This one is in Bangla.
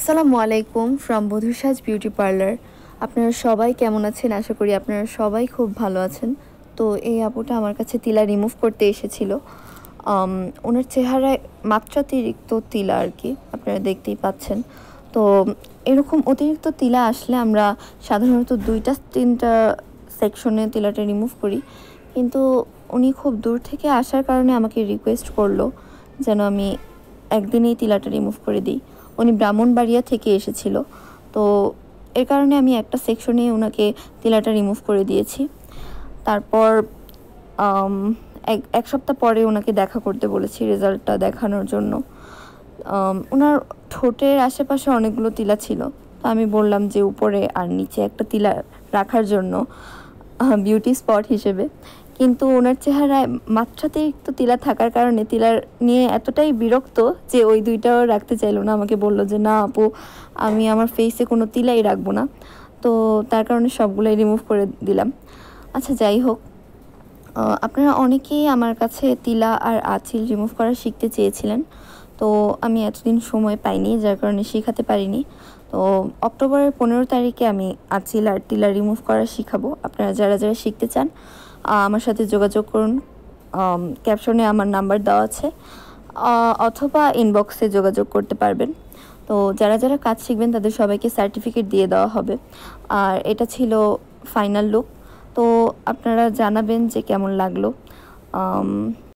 আসসালামু আলাইকুম ফ্রম বধুসাজ বিউটি পার্লার। আপনারা সবাই কেমন আছেন? আশা করি আপনারা সবাই খুব ভালো আছেন। তো এই আপুটা আমার কাছে তিলা রিমুভ করতে এসেছিল। ওনার চেহারায় মাত্রাতিরিক্ত তিলা আর কি, আপনারা দেখতেই পাচ্ছেন। তো এরকম অতিরিক্ত তিলা আসলে আমরা সাধারণত 2-3টা সেকশনে তিলাটা রিমুভ করি, কিন্তু উনি খুব দূর থেকে আসার কারণে আমাকে রিকোয়েস্ট করলো যেন আমি একদিনেই তিলাটা রিমুভ করে দিই। উনি ব্রাহ্মণবাড়িয়া থেকে এসেছিল, তো এর কারণে আমি একটা সেকশনে ওনাকে তিলাটা রিমুভ করে দিয়েছি। তারপর এক সপ্তাহ পরে ওনাকে দেখা করতে বলেছি রেজাল্টটা দেখানোর জন্য। ওনার ঠোঁটের আশেপাশে অনেকগুলো তিলা ছিল, তো আমি বললাম যে উপরে আর নিচে একটা তিলা রাখার জন্য বিউটি স্পট হিসেবে। কিন্তু ওনার চেহারায় মাত্রাতিরিক্ত তিলা থাকার কারণে তিলার নিয়ে এতটাই বিরক্ত যে ওই দুইটাও রাখতে চাইলো না। আমাকে বললো যে না আপু, আমি আমার ফেসে কোনো তিলাই রাখবো না। তো তার কারণে সবগুলোই রিমুভ করে দিলাম। আচ্ছা, যাই হোক, আপনারা অনেকেই আমার কাছে তিলা আর আঁচিল রিমুভ করা শিখতে চেয়েছিলেন, তো আমি এতদিন সময় পাইনি, যার কারণে শেখাতে পারিনি। তো অক্টোবরের 15 তারিখে আমি আঁচিল আর তিলা রিমুভ করা শিখাবো। আপনারা যারা যারা শিখতে চান আমার সাথে যোগাযোগ করুন। ক্যাপশনে আমার নাম্বার দেওয়া আছে, অথবা ইনবক্সে যোগাযোগ করতে পারবেন। তো যারা যারা কাজ শিখবেন তাদের সবাইকে সার্টিফিকেট দিয়ে দেওয়া হবে। আর এটা ছিল ফাইনাল লুক। তো আপনারা জানাবেন যে কেমন লাগলো।